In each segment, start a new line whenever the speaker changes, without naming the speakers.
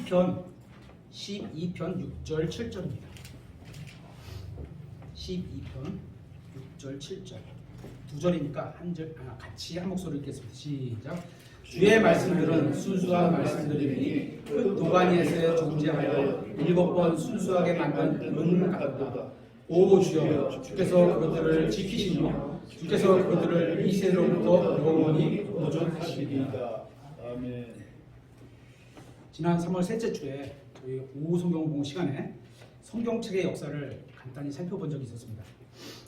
시편 12편 6절 7절입니다. 12편 6절 7절 두 절이니까 같이 한 목소리 읽겠습니다. 시작. 주의 말씀들은 순수한 말씀들이니 그 도가니에서 존재하여 7번 순수하게 만든 은 같다. 오 주여, 주께서 그것들을 지키시며 주께서 그것들을 이 세로부터 영원히 보존하시리이다. 아멘. 지난 3월 셋째 주에 저희 오후 성경 공부 시간에 성경책의 역사를 간단히 살펴본 적이 있었습니다.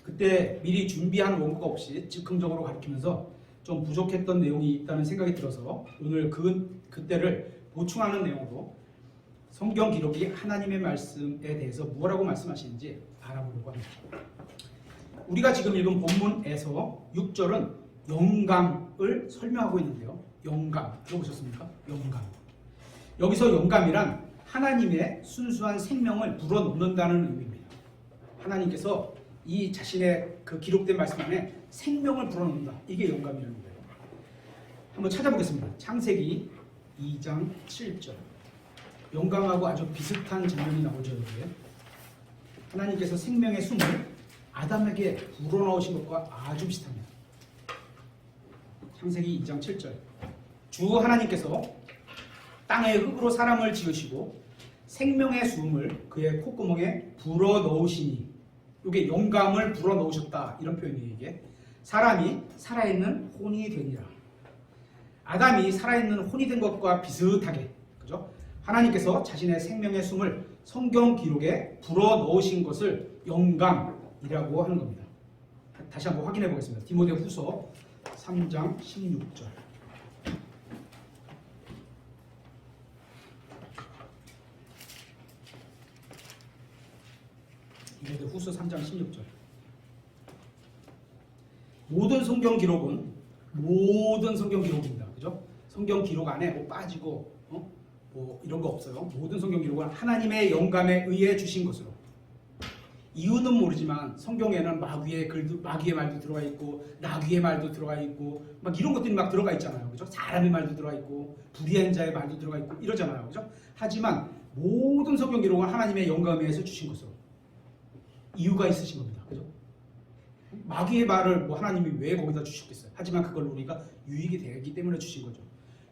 그때 미리 준비한 원고가 없이 즉흥적으로 가르치면서 좀 부족했던 내용이 있다는 생각이 들어서 오늘 그때를 보충하는 내용으로 성경 기록이 하나님의 말씀에 대해서 무엇라고 말씀하시는지 알아보려고 합니다. 우리가 지금 읽은 본문에서 6절은 영감을 설명하고 있는데요. 영감, 들어보셨습니까? 영감. 여기서 영감이란 하나님의 순수한 생명을 불어넣는다는 의미입니다. 하나님께서 이 자신의 그 기록된 말씀 안에 생명을 불어넣는다. 이게 영감이라는 거예요. 한번 찾아보겠습니다. 창세기 2장 7절. 영감하고 아주 비슷한 장면이 나오죠. 여기에. 하나님께서 생명의 숨을 아담에게 불어넣으신 것과 아주 비슷합니다. 창세기 2장 7절. 주 하나님께서 땅의 흙으로 사람을 지으시고 생명의 숨을 그의 콧구멍에 불어넣으시니, 이게 영감을 불어넣으셨다, 이런 표현이에요. 이게 사람이 살아있는 혼이 되니라. 아담이 살아있는 혼이 된 것과 비슷하게, 그죠? 하나님께서 자신의 생명의 숨을 성경 기록에 불어넣으신 것을 영감이라고 하는 겁니다. 다시 한번 확인해 보겠습니다. 디모데후서 3장 16절. 디모데후서 3장 16절. 모든 성경 기록입니다. 그죠? 성경 기록 안에 뭐 빠지고 뭐 이런 거 없어요. 모든 성경 기록은 하나님의 영감에 의해 주신 것으로. 이유는 모르지만 성경에는 마귀의 말도 들어가 있고 나귀의 말도 들어가 있고 막 이런 것들이 막 들어가 있잖아요. 그죠? 사람의 말도 들어가 있고 불의한 자의 말도 들어가 있고 이러잖아요. 그죠? 하지만 모든 성경 기록은 하나님의 영감에 의해서 주신 것으로. 이유가 있으신 겁니다. 그죠? 마귀의 말을 뭐 하나님이 왜 거기다 주셨겠어요? 하지만 그걸 우리가 유익이 되기 때문에 주신 거죠.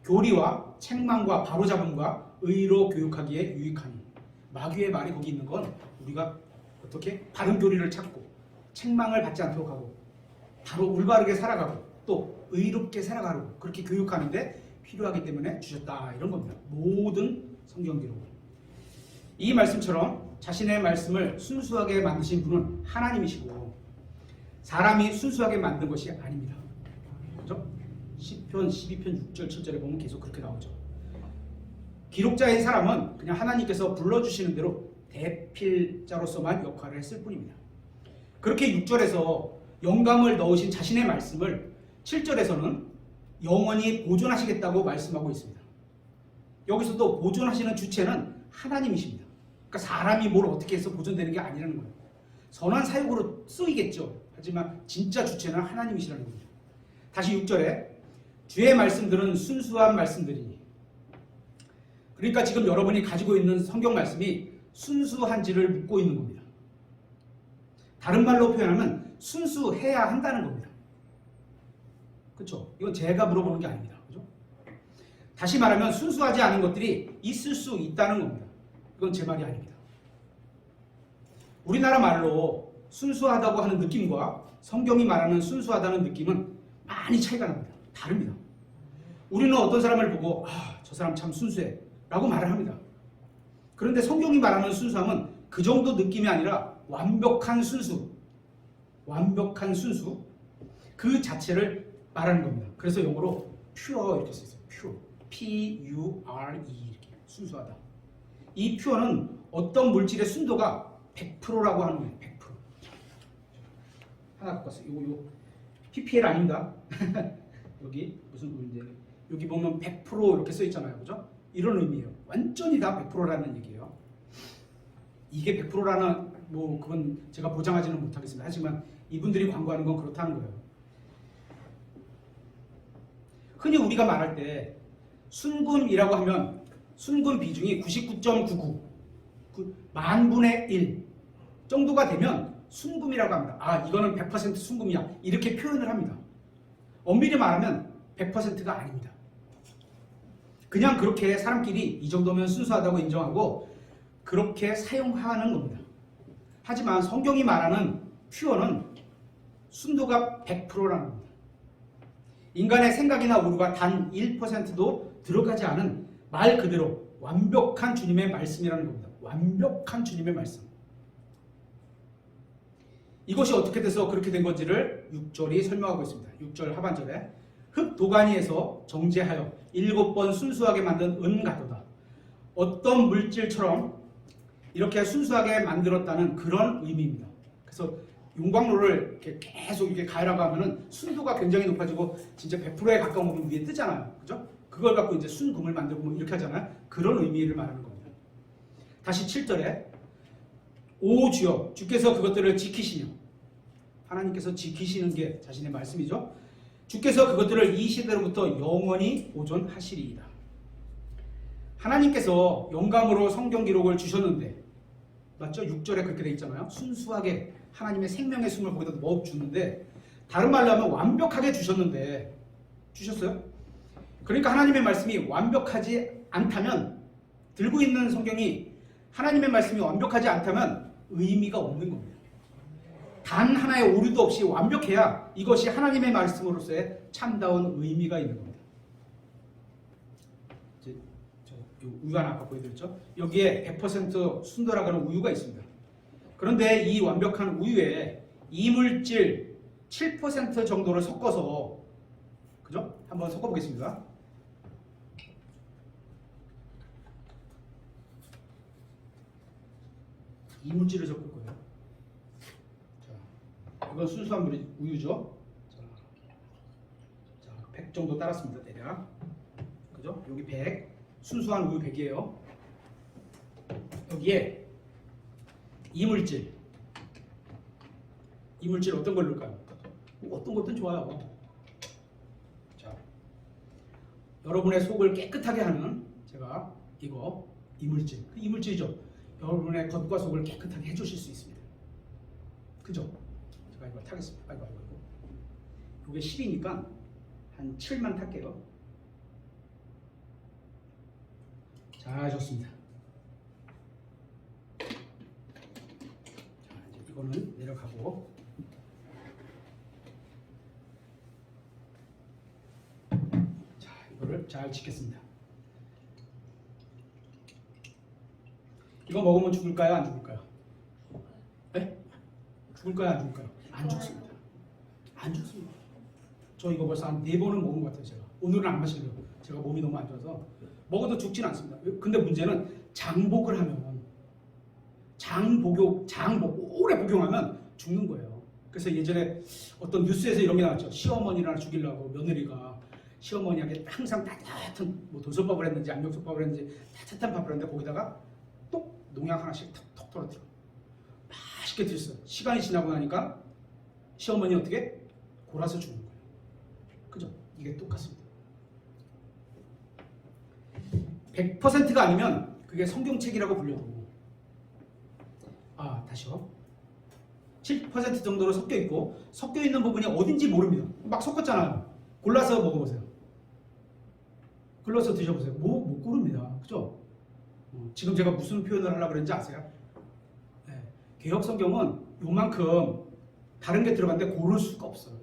교리와 책망과 바로잡음과 의로 교육하기에 유익하니. 마귀의 말이 거기 있는 건 우리가 어떻게 바른 교리를 찾고 책망을 받지 않도록 하고 바로 올바르게 살아가고 또 의롭게 살아가고 그렇게 교육하는데 필요하기 때문에 주셨다, 이런 겁니다. 모든 성경 기록을. 이 말씀처럼 자신의 말씀을 순수하게 만드신 분은 하나님이시고 사람이 순수하게 만든 것이 아닙니다. 그죠? 시편 12편 6절 7절에 보면 계속 그렇게 나오죠. 기록자인 사람은 그냥 하나님께서 불러주시는 대로 대필자로서만 역할을 했을 뿐입니다. 그렇게 6절에서 영감을 넣으신 자신의 말씀을 7절에서는 영원히 보존하시겠다고 말씀하고 있습니다. 여기서도 보존하시는 주체는 하나님이십니다. 그러니까 사람이 뭘 어떻게 해서 보존되는 게 아니라는 거예요. 선한 사역으로 쓰이겠죠. 하지만 진짜 주체는 하나님이시라는 겁니다. 다시 6절에 주의 말씀들은 순수한 말씀들이니. 그러니까 지금 여러분이 가지고 있는 성경 말씀이 순수한지를 묻고 있는 겁니다. 다른 말로 표현하면 순수해야 한다는 겁니다. 그렇죠? 이건 제가 물어보는 게 아닙니다. 그렇죠? 다시 말하면 순수하지 않은 것들이 있을 수 있다는 겁니다. 이건 제 말이 아닙니다. 우리나라 말로 순수하다고 하는 느낌과 성경이 말하는 순수하다는 느낌은 많이 차이가 납니다. 다릅니다. 우리는 어떤 사람을 보고 저 사람 참 순수해 라고 말을 합니다. 그런데 성경이 말하는 순수함은 그 정도 느낌이 아니라 완벽한 순수 그 자체를 말하는 겁니다. 그래서 영어로 pure 이렇게 써있어요. pure, P-U-R-E 이렇게 순수하다. 이 pure는 어떤 물질의 순도가 100%라고 하는 거예요. 100%. 하나 갖고 왔어요. 이거 PPL 아닙니다. 여기 무슨 문제? 여기 보면 100% 이렇게 써 있잖아요. 그죠? 이런 의미예요. 완전히 다 100%라는 얘기예요. 이게 100%라는 뭐 그건 제가 보장하지는 못하겠습니다. 하지만 이분들이 광고하는 건 그렇다는 거예요. 흔히 우리가 말할 때 순금이라고 하면 순금 비중이 99.99 만분의 1 정도가 되면 순금이라고 합니다. 아, 이거는 100% 순금이야. 이렇게 표현을 합니다. 엄밀히 말하면 100%가 아닙니다. 그냥 그렇게 사람끼리 이 정도면 순수하다고 인정하고 그렇게 사용하는 겁니다. 하지만 성경이 말하는 퓨어는 순도가 100%라는 겁니다. 인간의 생각이나 오류가 단 1%도 들어가지 않은 말 그대로 완벽한 주님의 말씀이라는 겁니다. 완벽한 주님의 말씀. 이것이 어떻게 돼서 그렇게 된 건지를 6절이 설명하고 있습니다. 6절 하반절에 흙 도가니에서 정제하여 7번 순수하게 만든 은 같도다. 어떤 물질처럼 이렇게 순수하게 만들었다는 그런 의미입니다. 그래서 용광로를 이렇게 계속 이렇게 가열하고 하면은 순도가 굉장히 높아지고 진짜 100%에 가까운 부분 위에 뜨잖아요. 그죠? 그걸 갖고 이제 순금을 만들고 뭐 이렇게 하잖아요. 그런 의미를 말하는 겁니다. 다시 7절에 오 주여 주께서 그것들을 지키시며 하나님께서 지키시는 게 자신의 말씀이죠. 주께서 그것들을 이 시대로부터 영원히 보존하시리이다. 하나님께서 영감으로 성경 기록을 주셨는데 맞죠? 6절에 그렇게 돼 있잖아요. 순수하게 하나님의 생명의 숨을 거기다 넣어 주는데 다른 말로 하면 완벽하게 주셨는데 주셨어요? 그러니까 하나님의 말씀이 완벽하지 않다면 들고 있는 성경이 하나님의 말씀이 완벽하지 않다면 의미가 없는 겁니다. 단 하나의 오류도 없이 완벽해야 이것이 하나님의 말씀으로서의 참다운 의미가 있는 겁니다. 이제 우유 하나 아까 보여드렸죠? 여기에 100% 순도라고 하는 우유가 있습니다. 그런데 이 완벽한 우유에 이물질 7% 정도를 섞어서 그죠? 한번 섞어보겠습니다. 이물질을 섞을 거예요. 자, 이건 순수한 우유죠. 자, 100 정도 따랐습니다. 대략. 그죠? 여기 100. 순수한 우유 100이에요. 여기에 이물질 어떤 걸 넣을까요? 어떤 것든 좋아요. 자, 여러분의 속을 깨끗하게 하는 제가 이거 이물질, 그 이물질이죠. 여러분의 겉과 속을 깨끗하게 해주실 수 있습니다. 그죠? 제가 이걸 타겠습니다. 아이고. 이게 10이니까 한 7만 탈게요. 자, 좋습니다. 자, 이제 이거는 내려가고 자, 이거를 잘 짓겠습니다. 이거 먹으면 죽을까요? 안 죽을까요? 네? 죽을까요? 안 죽을까요? 안 죽습니다. 안 죽습니다. 저 이거 벌써 한 4번은 먹은 것 같아요. 제가 오늘은 안 마시려고. 제가 몸이 너무 안 좋아서 먹어도 죽진 않습니다. 근데 문제는 장복을 하면 오래 복용하면 죽는 거예요. 그래서 예전에 어떤 뉴스에서 이런 게 나왔죠. 시어머니를 하나 죽이려고 며느리가 시어머니에게 항상 따뜻한 뭐 돌솥밥을 했는지 압력솥밥을 했는지 따뜻한 밥을 했는데 거기다가 똑 농약 하나씩 톡 떨어뜨려 맛있게 드셨어요. 시간이 지나고 나니까 시어머니 어떻게 골아서 죽는 거예요. 그죠? 이게 똑같습니다. 100%가 아니면 그게 성경책이라고 불려도 다시요. 7% 정도로 섞여 있고 섞여 있는 부분이 어딘지 모릅니다. 막 섞었잖아요. 골라서 먹어보세요. 골라서 드셔보세요. 못 고릅니다. 그죠? 지금 제가 무슨 표현을 하려고 그랬는지 아세요? 네. 개혁 성경은 요만큼 다른 게 들어갔는데 고를 수가 없어요.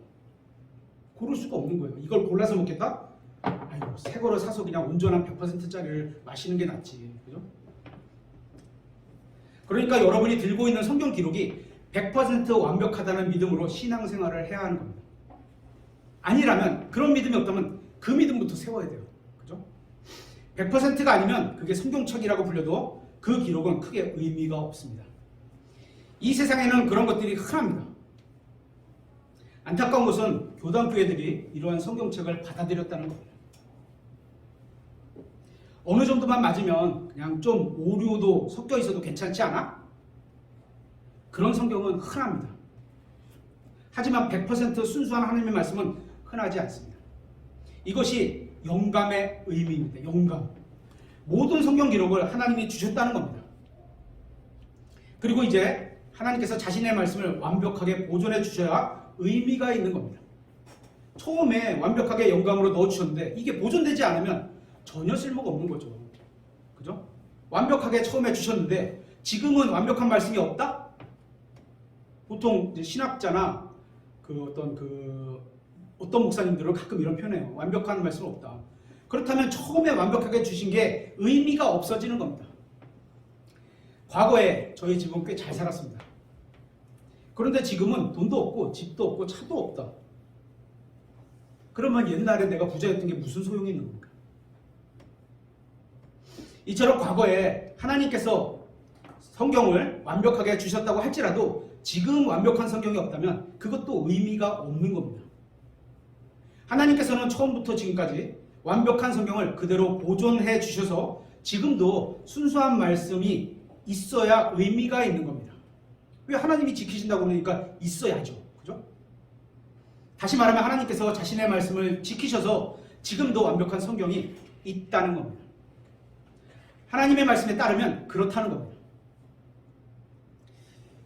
고를 수가 없는 거예요. 이걸 골라서 먹겠다? 아이고, 새 거를 사서 그냥 온전한 100%짜리를 마시는 게 낫지. 그죠? 그러니까 여러분이 들고 있는 성경 기록이 100% 완벽하다는 믿음으로 신앙생활을 해야 하는 겁니다. 아니라면, 그런 믿음이 없다면 그 믿음부터 세워야 돼요. 그죠? 100%가 아니면 그게 성경책이라고 불려도 그 기록은 크게 의미가 없습니다. 이 세상에는 그런 것들이 흔합니다. 안타까운 것은 교단교회들이 이러한 성경책을 받아들였다는 겁니다. 어느 정도만 맞으면 그냥 좀 오류도 섞여 있어도 괜찮지 않아? 그런 성경은 흔합니다. 하지만 100% 순수한 하나님의 말씀은 흔하지 않습니다. 이것이 영감의 의미입니다. 영감. 모든 성경 기록을 하나님이 주셨다는 겁니다. 그리고 이제 하나님께서 자신의 말씀을 완벽하게 보존해 주셔야 의미가 있는 겁니다. 처음에 완벽하게 영감으로 넣어주셨는데 이게 보존되지 않으면 전혀 쓸모가 없는 거죠. 그죠? 완벽하게 처음에 주셨는데 지금은 완벽한 말씀이 없다? 보통 이제 신학자나 어떤 목사님들은 가끔 이런 표현해요. 완벽한 말씀은 없다. 그렇다면 처음에 완벽하게 주신 게 의미가 없어지는 겁니다. 과거에 저희 집은 꽤 잘 살았습니다. 그런데 지금은 돈도 없고 집도 없고 차도 없다. 그러면 옛날에 내가 부자였던 게 무슨 소용이 있는 겁니까? 이처럼 과거에 하나님께서 성경을 완벽하게 주셨다고 할지라도 지금 완벽한 성경이 없다면 그것도 의미가 없는 겁니다. 하나님께서는 처음부터 지금까지 완벽한 성경을 그대로 보존해 주셔서 지금도 순수한 말씀이 있어야 의미가 있는 겁니다. 왜 하나님이 지키신다고 그러니까 있어야죠. 그죠? 다시 말하면 하나님께서 자신의 말씀을 지키셔서 지금도 완벽한 성경이 있다는 겁니다. 하나님의 말씀에 따르면 그렇다는 겁니다.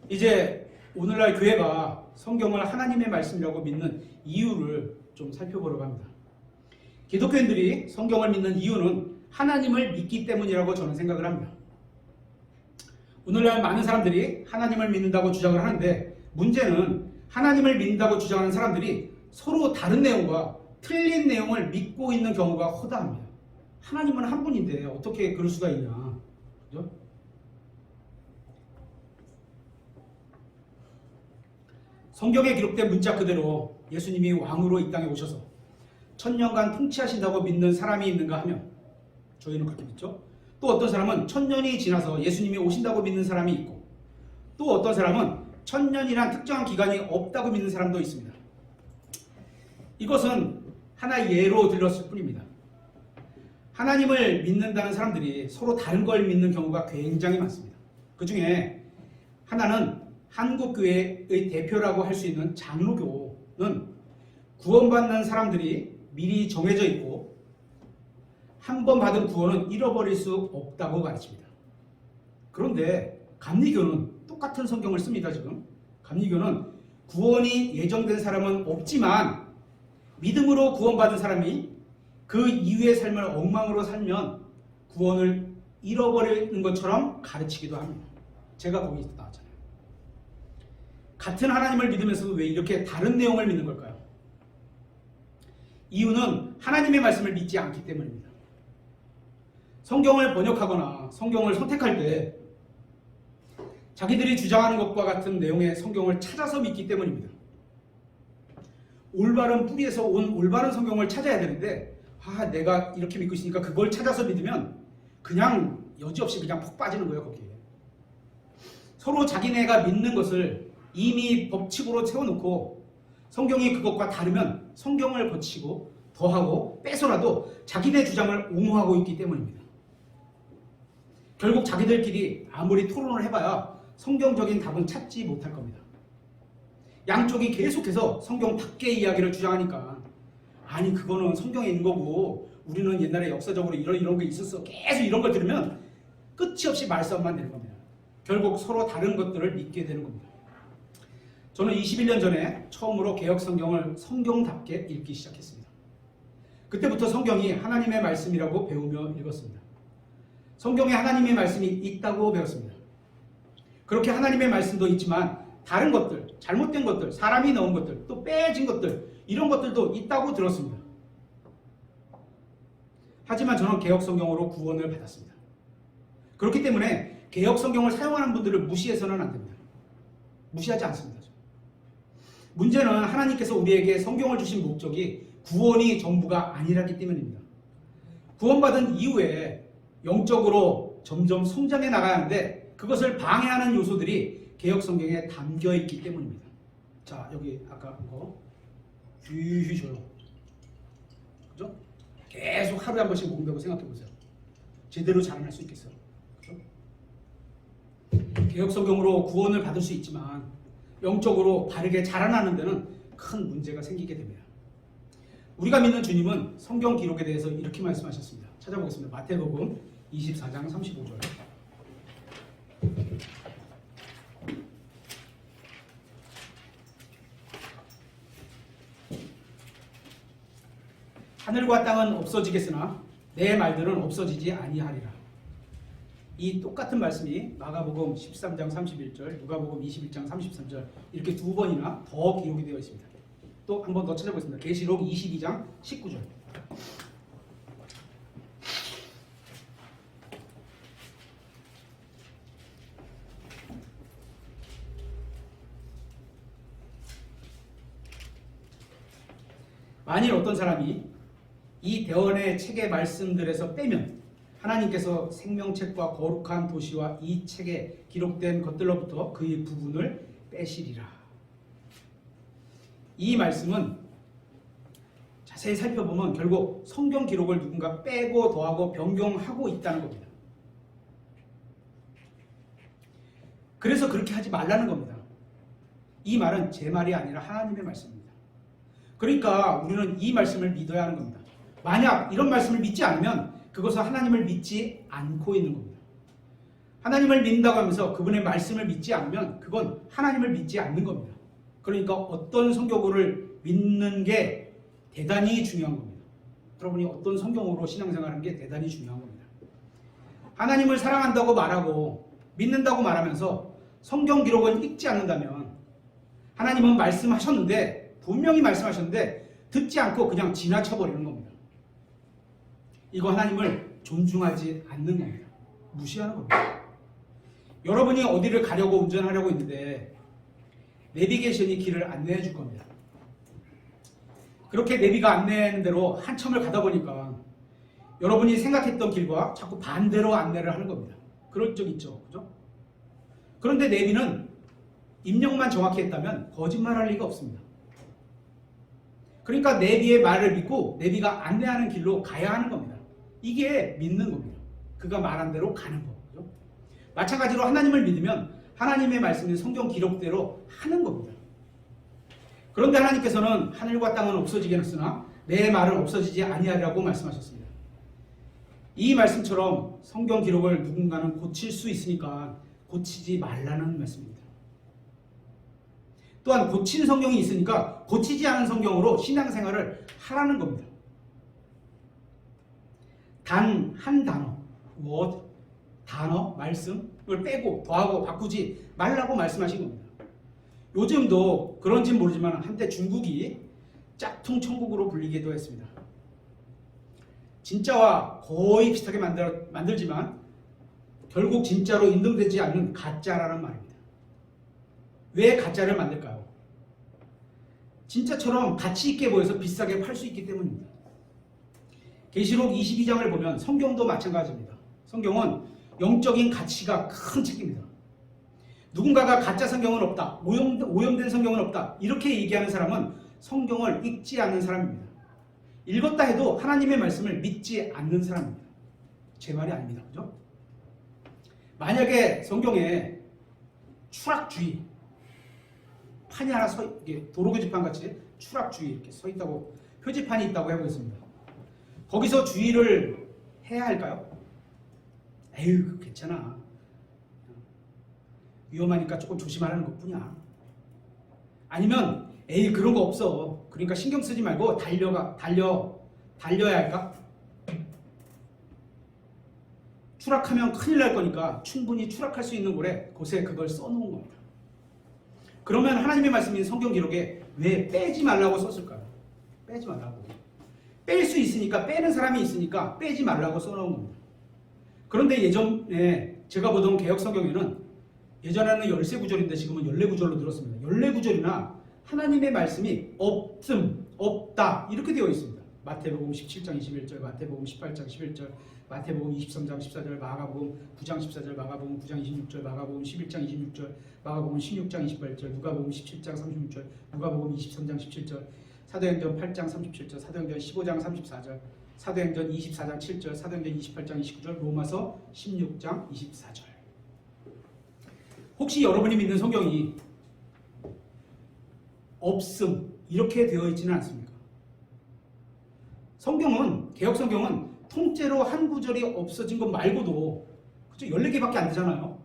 이제 오늘날 교회가 성경을 하나님의 말씀이라고 믿는 이유를 좀 살펴보려고 합니다. 기독교인들이 성경을 믿는 이유는 하나님을 믿기 때문이라고 저는 생각을 합니다. 오늘날 많은 사람들이 하나님을 믿는다고 주장을 하는데 문제는 하나님을 믿는다고 주장하는 사람들이 서로 다른 내용과 틀린 내용을 믿고 있는 경우가 허다합니다. 하나님은 한 분인데 어떻게 그럴 수가 있냐. 그죠? 성경에 기록된 문자 그대로 예수님이 왕으로 이 땅에 오셔서 천년간 통치하신다고 믿는 사람이 있는가 하면 저희는 그렇게 믿죠. 또 어떤 사람은 천년이 지나서 예수님이 오신다고 믿는 사람이 있고 또 어떤 사람은 천년이란 특정한 기간이 없다고 믿는 사람도 있습니다. 이것은 하나의 예로 들렸을 뿐입니다. 하나님을 믿는다는 사람들이 서로 다른 걸 믿는 경우가 굉장히 많습니다. 그 중에 하나는 한국교회의 대표라고 할 수 있는 장로교는 구원받는 사람들이 미리 정해져 있고 한 번 받은 구원은 잃어버릴 수 없다고 가르칩니다. 그런데 감리교는 똑같은 성경을 씁니다. 지금 감리교는 구원이 예정된 사람은 없지만 믿음으로 구원받은 사람이 그 이후의 삶을 엉망으로 살면 구원을 잃어버리는 것처럼 가르치기도 합니다. 제가 거기 나왔잖아요. 같은 하나님을 믿으면서도 왜 이렇게 다른 내용을 믿는 걸까요? 이유는 하나님의 말씀을 믿지 않기 때문입니다. 성경을 번역하거나 성경을 선택할 때 자기들이 주장하는 것과 같은 내용의 성경을 찾아서 믿기 때문입니다. 올바른 뿌리에서 온 올바른 성경을 찾아야 되는데 내가 이렇게 믿고 있으니까 그걸 찾아서 믿으면 그냥 여지없이 그냥 푹 빠지는 거예요. 거기에 서로 자기네가 믿는 것을 이미 법칙으로 채워놓고 성경이 그것과 다르면 성경을 거치고 더하고 빼서라도 자기네 주장을 옹호하고 있기 때문입니다. 결국 자기들끼리 아무리 토론을 해봐야 성경적인 답은 찾지 못할 겁니다. 양쪽이 계속해서 성경 밖의 이야기를 주장하니까 아니 그거는 성경에 있는 거고 우리는 옛날에 역사적으로 이런 게 있었어. 계속 이런 걸 들으면 끝이 없이 말싸움만 되는 겁니다. 결국 서로 다른 것들을 믿게 되는 겁니다. 저는 21년 전에 처음으로 개역 성경을 성경답게 읽기 시작했습니다. 그때부터 성경이 하나님의 말씀이라고 배우며 읽었습니다. 성경에 하나님의 말씀이 있다고 배웠습니다. 그렇게 하나님의 말씀도 있지만 다른 것들, 잘못된 것들, 사람이 넣은 것들, 또 빼진 것들 이런 것들도 있다고 들었습니다. 하지만 저는 개역 성경으로 구원을 받았습니다. 그렇기 때문에 개역 성경을 사용하는 분들을 무시해서는 안 됩니다. 무시하지 않습니다. 문제는 하나님께서 우리에게 성경을 주신 목적이 구원이 전부가 아니라기 때문입니다. 구원받은 이후에 영적으로 점점 성장해 나가야 하는데 그것을 방해하는 요소들이 개역 성경에 담겨 있기 때문입니다. 자, 여기 아까 거 휘휘 줘요. 그죠? 계속 하루에 한 번씩 먹는다고 생각해 보세요. 제대로 자라날 수 있겠어요? 그죠? 개역 성경으로 구원을 받을 수 있지만 영적으로 바르게 자라나는 데는 큰 문제가 생기게 됩니다. 우리가 믿는 주님은 성경 기록에 대해서 이렇게 말씀하셨습니다. 찾아보겠습니다. 마태복음 24장 35절. 하늘과 땅은 없어지겠으나 내 말들은 없어지지 아니하리라. 이 똑같은 말씀이 마가복음 13장 31절, 누가복음 21장 33절 이렇게 두 번이나 더 기록이 되어 있습니다. 또 한 번 더 찾아보겠습니다. 계시록 22장 19절. 만일 어떤 사람이 이 대언의 책의 말씀들에서 빼면 하나님께서 생명책과 거룩한 도시와 이 책에 기록된 것들로부터 그의 부분을 빼시리라. 이 말씀은 자세히 살펴보면 결국 성경 기록을 누군가 빼고 더하고 변경하고 있다는 겁니다. 그래서 그렇게 하지 말라는 겁니다. 이 말은 제 말이 아니라 하나님의 말씀입니다. 그러니까 우리는 이 말씀을 믿어야 하는 겁니다. 만약 이런 말씀을 믿지 않으면 그것은 하나님을 믿지 않고 있는 겁니다. 하나님을 믿는다고 하면서 그분의 말씀을 믿지 않으면 그건 하나님을 믿지 않는 겁니다. 그러니까 어떤 성경을 믿는 게 대단히 중요한 겁니다. 여러분이 어떤 성경으로 신앙생활하는 게 대단히 중요한 겁니다. 하나님을 사랑한다고 말하고 믿는다고 말하면서 성경 기록은 읽지 않는다면 하나님은 말씀하셨는데 분명히 말씀하셨는데 듣지 않고 그냥 지나쳐버리는 겁니다. 이거 하나님을 존중하지 않는 겁니다. 무시하는 겁니다. 여러분이 어디를 가려고 운전하려고 있는데 내비게이션이 길을 안내해 줄 겁니다. 그렇게 내비가 안내하는 대로 한참을 가다 보니까 여러분이 생각했던 길과 자꾸 반대로 안내를 하는 겁니다. 그럴 적 있죠. 그죠? 그런데 내비는 입력만 정확히 했다면 거짓말할 리가 없습니다. 그러니까 내비의 말을 믿고 내비가 안내하는 길로 가야 하는 겁니다. 이게 믿는 겁니다. 그가 말한 대로 가는 거죠. 마찬가지로 하나님을 믿으면 하나님의 말씀인 성경 기록대로 하는 겁니다. 그런데 하나님께서는 하늘과 땅은 없어지겠으나 내 말은 없어지지 아니하리라고 말씀하셨습니다. 이 말씀처럼 성경 기록을 누군가는 고칠 수 있으니까 고치지 말라는 말씀입니다. 또한 고친 성경이 있으니까 고치지 않은 성경으로 신앙생활을 하라는 겁니다. 단 한 단어, word, 단어, 말씀을 빼고 더하고 바꾸지 말라고 말씀하신 겁니다. 요즘도 그런지는 모르지만 한때 중국이 짝퉁 천국으로 불리기도 했습니다. 진짜와 거의 비슷하게 만들지만 결국 진짜로 인정되지 않는 가짜라는 말입니다. 왜 가짜를 만들까요? 진짜처럼 가치 있게 보여서 비싸게 팔 수 있기 때문입니다. 계시록 22장을 보면 성경도 마찬가지입니다. 성경은 영적인 가치가 큰 책입니다. 누군가가 가짜 성경은 없다, 오염된 성경은 없다 이렇게 얘기하는 사람은 성경을 읽지 않는 사람입니다. 읽었다 해도 하나님의 말씀을 믿지 않는 사람입니다. 제 말이 아닙니다. 그죠? 만약에 성경에 추락주의 판이 하나 도로 표지판 같이 추락주의 이렇게 서 있다고 표지판이 있다고 해보겠습니다. 거기서 주의를 해야 할까요? 에휴 괜찮아. 위험하니까 조금 조심하라는 것뿐이야. 아니면 에이 그런 거 없어. 그러니까 신경 쓰지 말고 달려야 할까? 추락하면 큰일 날 거니까 충분히 추락할 수 있는 곳에 그걸 써놓은 겁니다. 그러면 하나님의 말씀인 성경 기록에 왜 빼지 말라고 썼을까요? 빼지 말라고. 뺄 수 있으니까 빼는 사람이 있으니까 빼지 말라고 써놓은 겁니다. 그런데 예전에 제가 보던 개혁 성경에는 예전에는 13구절인데 지금은 14구절로 늘었습니다. 14구절이나 하나님의 말씀이 없음, 없다 이렇게 되어 있습니다. 마태복음 17장 21절, 마태복음 18장 11절, 마태복음 23장 14절, 마가복음 9장 14절, 마가복음 9장 26절, 마가복음 11장 26절, 마가복음 16장 28절, 누가복음 17장 36절, 누가복음 23장 17절, 사도행전 8장 37절, 사도행전 15장 34절, 사도행전 24장 7절, 사도행전 28장 29절, 로마서 16장 24절. 혹시 여러분이 믿는 성경이 없음 이렇게 되어 있지는 않습니까? 성경은 개혁 성경은 통째로 한 구절이 없어진 것 말고도 그죠? 14개밖에 안 되잖아요.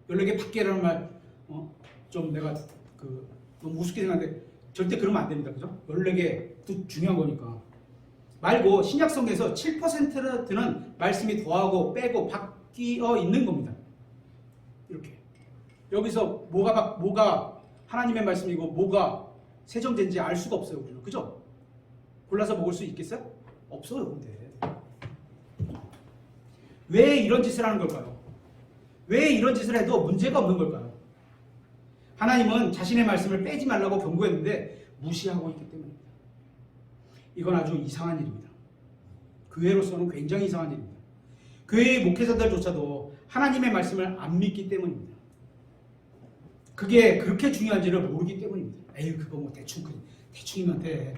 14개 밖에라는 말 좀 내가 너무 우습게 생각하는데 절대 그러면 안 됩니다. 그죠? 14개도 중요한 거니까. 말고 신약 성경에서 7%는 말씀이 더하고 빼고 바뀌어 있는 겁니다. 이렇게. 여기서 뭐가 하나님의 말씀이고 뭐가 세정된지 알 수가 없어요. 우리는. 그죠? 골라서 먹을 수 있겠어요? 없어요. 근데. 왜 이런 짓을 하는 걸까요? 왜 이런 짓을 해도 문제가 없는 걸까요? 하나님은 자신의 말씀을 빼지 말라고 경고했는데 무시하고 있기 때문입니다. 이건 아주 이상한 일입니다. 교회로서는 굉장히 이상한 일입니다. 교회의 목회자들조차도 하나님의 말씀을 안 믿기 때문입니다. 그게 그렇게 중요한지를 모르기 때문입니다. 에휴, 그거 뭐 대충이면 돼.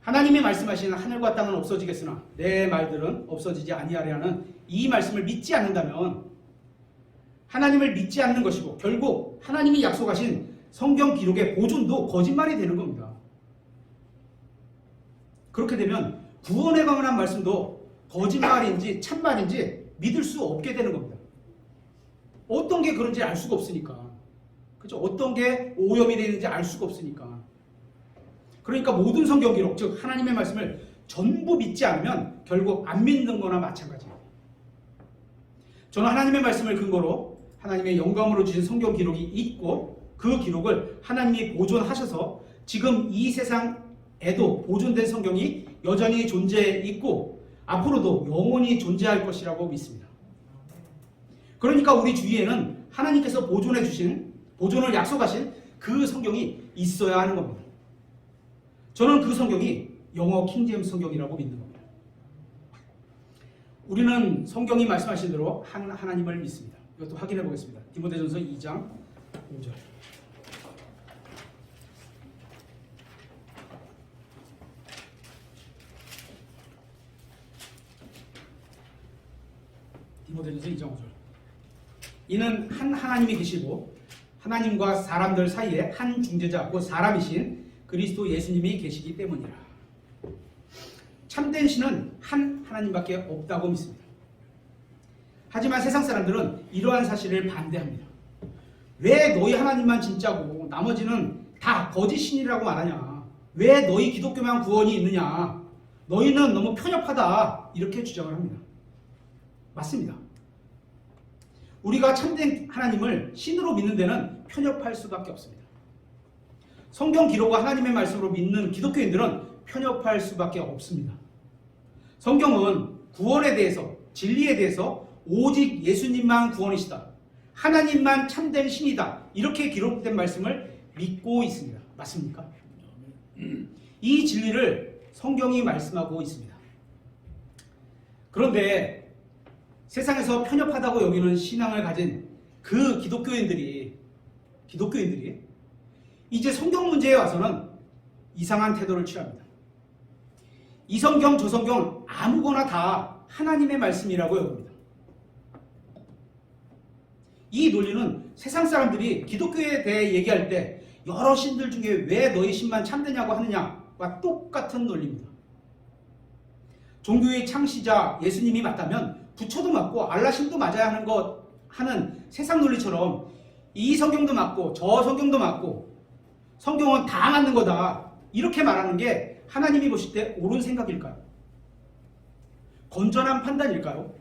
하나님이 말씀하시는 하늘과 땅은 없어지겠으나 내 말들은 없어지지 아니하리라는 이 말씀을 믿지 않는다면 하나님을 믿지 않는 것이고 결국 하나님이 약속하신 성경 기록의 보존도 거짓말이 되는 겁니다. 그렇게 되면 구원에 관한 말씀도 거짓말인지 참말인지 믿을 수 없게 되는 겁니다. 어떤 게 그런지 알 수가 없으니까. 그렇죠? 어떤 게 오염이 되는지 알 수가 없으니까. 그러니까 모든 성경 기록, 즉 하나님의 말씀을 전부 믿지 않으면 결국 안 믿는 거나 마찬가지예요. 저는 하나님의 말씀을 근거로 하나님의 영감으로 주신 성경 기록이 있고 그 기록을 하나님이 보존하셔서 지금 이 세상에도 보존된 성경이 여전히 존재해 있고 앞으로도 영원히 존재할 것이라고 믿습니다. 그러니까 우리 주위에는 하나님께서 보존해 주신, 보존을 약속하신 그 성경이 있어야 하는 겁니다. 저는 그 성경이 영어 킹제임스 성경이라고 믿는 겁니다. 우리는 성경이 말씀하신 대로 하나님을 믿습니다. 이것도 확인해 보겠습니다. 디모데전서 2장 5절. 디모데전서 2장 5절. 이는 한 하나님이 계시고 하나님과 사람들 사이에 한 중재자, 곧 사람이신 그리스도 예수님이 계시기 때문이라. 참된 신은 한 하나님밖에 없다고 믿습니다. 하지만 세상 사람들은 이러한 사실을 반대합니다. 왜 너희 하나님만 진짜고 나머지는 다 거짓 신이라고 말하냐? 왜 너희 기독교만 구원이 있느냐? 너희는 너무 편협하다. 이렇게 주장을 합니다. 맞습니다. 우리가 참된 하나님을 신으로 믿는 데는 편협할 수밖에 없습니다. 성경 기록과 하나님의 말씀으로 믿는 기독교인들은 편협할 수밖에 없습니다. 성경은 구원에 대해서, 진리에 대해서 오직 예수님만 구원이시다, 하나님만 참된 신이다, 이렇게 기록된 말씀을 믿고 있습니다. 맞습니까? 이 진리를 성경이 말씀하고 있습니다. 그런데 세상에서 편협하다고 여기는 신앙을 가진 그 기독교인들이 이제 성경 문제에 와서는 이상한 태도를 취합니다. 이 성경 저 성경 아무거나 다 하나님의 말씀이라고 여깁니다. 이 논리는 세상 사람들이 기독교에 대해 얘기할 때 여러 신들 중에 왜 너희 신만 참되냐고 하느냐와 똑같은 논리입니다. 종교의 창시자 예수님이 맞다면 부처도 맞고 알라신도 맞아야 하는 세상 논리처럼 이 성경도 맞고 저 성경도 맞고 성경은 다 맞는 거다, 이렇게 말하는 게 하나님이 보실 때 옳은 생각일까요? 건전한 판단일까요?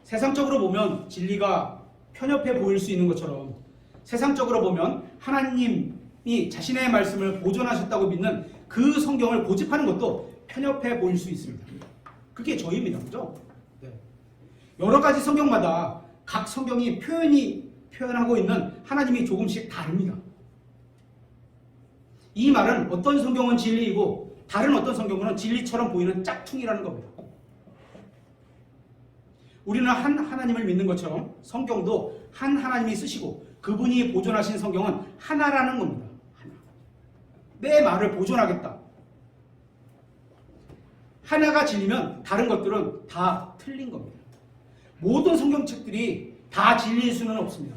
세상적으로 보면 진리가 편협해 보일 수 있는 것처럼 세상적으로 보면 하나님이 자신의 말씀을 보존하셨다고 믿는 그 성경을 고집하는 것도 편협해 보일 수 있습니다. 그게 저희입니다. 그죠? 네. 여러 가지 성경마다 각 성경이 표현하고 있는 하나님이 조금씩 다릅니다. 이 말은 어떤 성경은 진리이고 다른 어떤 성경은 진리처럼 보이는 짝퉁이라는 겁니다. 우리는 한 하나님을 믿는 것처럼 성경도 한 하나님이 쓰시고 그분이 보존하신 성경은 하나라는 겁니다. 하나. 내 말을 보존하겠다. 하나가 진리면 다른 것들은 다 틀린 겁니다. 모든 성경책들이 다 진리일 수는 없습니다.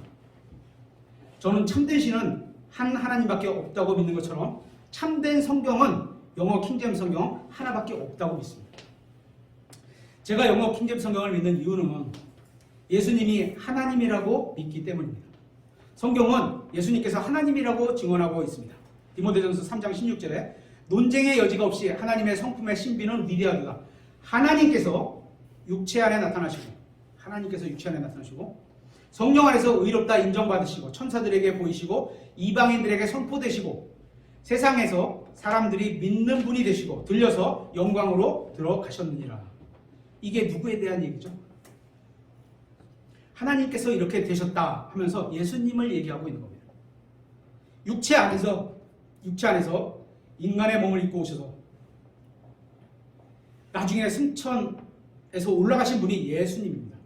저는 참된 신은 한 하나님밖에 없다고 믿는 것처럼 참된 성경은 영어 킹제임스 성경 하나밖에 없다고 믿습니다. 제가 영어 킹제임스 성경을 믿는 이유는 예수님이 하나님이라고 믿기 때문입니다. 성경은 예수님께서 하나님이라고 증언하고 있습니다. 디모데전서 3장 16절에 논쟁의 여지가 없이 하나님의 성품의 신비는 위대하도다. 하나님께서 육체 안에 나타나시고 성령 안에서 의롭다 인정받으시고 천사들에게 보이시고 이방인들에게 선포되시고 세상에서 사람들이 믿는 분이 되시고 들려서 영광으로 들어가셨느니라. 이게 누구에 대한 얘기죠? 하나님께서 이렇게 되셨다 하면서 예수님을 얘기하고 있는 겁니다. 육체 안에서 인간의 몸을 입고 오셔서 나중에 승천에서 올라가신 분이 예수님입니다.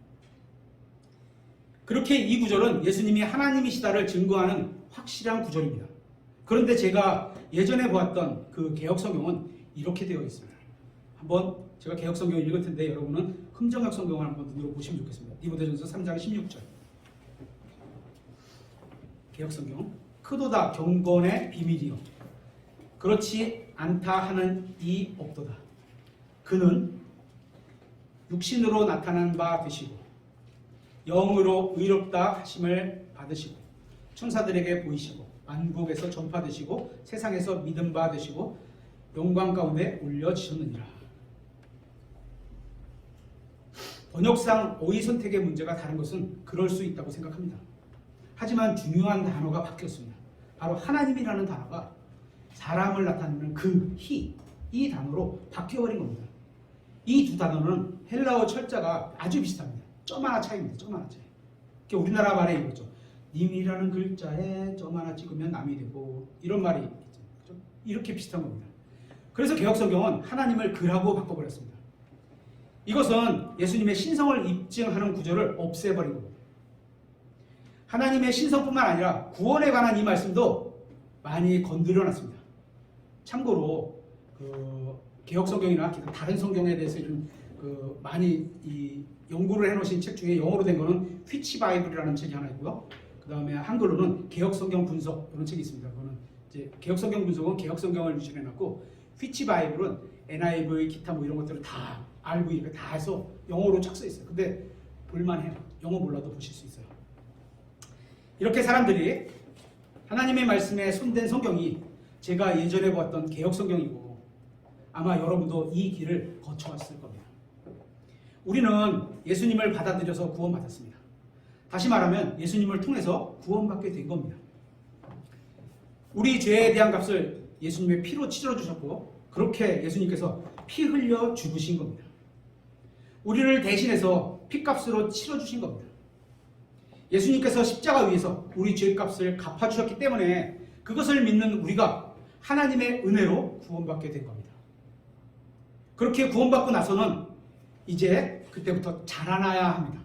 그렇게 이 구절은 예수님이 하나님이시다를 증거하는 확실한 구절입니다. 그런데 제가 예전에 보았던 그 개혁성경은 이렇게 되어 있습니다. 한번 제가 개혁성경을 읽을 텐데 여러분은 흥정역 성경을 한번 눈으로 보시면 좋겠습니다. 디모데전서 3장 16절. 개혁성경. 크도다 경건의 비밀이요 그렇지 않다 하는 이 없도다. 그는 육신으로 나타난 바 되시고 영으로 의롭다 하심을 받으시고 천사들에게 보이시고 만국에서 전파되시고 세상에서 믿음 바 되시고 영광 가운데 올려지셨느니라. 번역상 어휘 선택의 문제가 다른 것은 그럴 수 있다고 생각합니다. 하지만 중요한 단어가 바뀌었습니다. 바로 하나님이라는 단어가 사람을 나타내는 그 이 단어로 바뀌어버린 겁니다. 이 두 단어는 헬라어 철자가 아주 비슷합니다. 점 하나 차이입니다. 점 하나 차이. 우리나라 말에 이거죠. 님이라는 글자에 점 하나 찍으면 남이 되고 이런 말이 있죠. 그렇죠? 이렇게 비슷한 겁니다. 그래서 개혁성경은 하나님을 그라고 바꿔버렸습니다. 이것은 예수님의 신성을 입증하는 구절을 없애버린 겁니다. 하나님의 신성뿐만 아니라 구원에 관한 이 말씀도 많이 건드려놨습니다. 참고로 개혁성경이나 다른 성경에 대해서 좀 많이 연구를 해놓으신 책 중에 영어로 된 거는 휘치 바이블이라는 책이 하나 있고요. 그 다음에 한글로는 개혁성경 분석 이런 책이 있습니다. 그거는 이제 개혁성경 분석은 개혁성경을 유출해놨고 휘치 바이블은 NIV 기타 뭐 이런 것들을 다 RV 이렇게 다 해서 영어로 쫙 써 있어요. 근데 볼만해요. 영어 몰라도 보실 수 있어요. 이렇게 사람들이 하나님의 말씀에 손댄 성경이 제가 예전에 보았던 개혁성경이고 아마 여러분도 이 길을 거쳐왔을 겁니다. 우리는 예수님을 받아들여서 구원받았습니다. 다시 말하면 예수님을 통해서 구원받게 된 겁니다. 우리 죄에 대한 값을 예수님의 피로 치러주셨고 그렇게 예수님께서 피 흘려 죽으신 겁니다. 우리를 대신해서 피값으로 치러주신 겁니다. 예수님께서 십자가 위에서 우리 죄값을 갚아주셨기 때문에 그것을 믿는 우리가 하나님의 은혜로 구원받게 된 겁니다. 그렇게 구원받고 나서는 이제 그때부터 자라나야 합니다.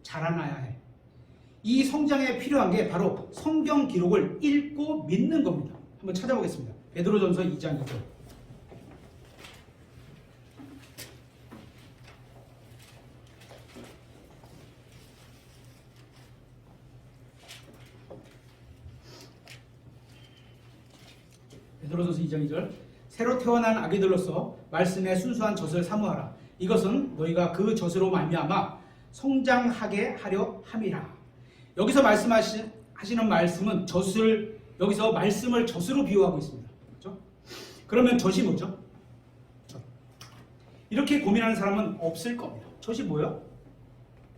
자라나야 해. 이 성장에 필요한 게 바로 성경 기록을 읽고 믿는 겁니다. 한번 찾아보겠습니다. 베드로전서 2장 2절. 베드로전서 2장 2절. 새로 태어난 아기들로서 말씀의 순수한 젖을 사모하라. 이것은 너희가 그 젖으로 말미암아 성장하게 하려 함이라. 여기서 말씀하시는 말씀은 젖을 여기서 말씀을 젖으로 비유하고 있습니다. 그렇죠? 그러면 젖이 뭐죠? 젖. 이렇게 고민하는 사람은 없을 겁니다. 젖이 뭐예요?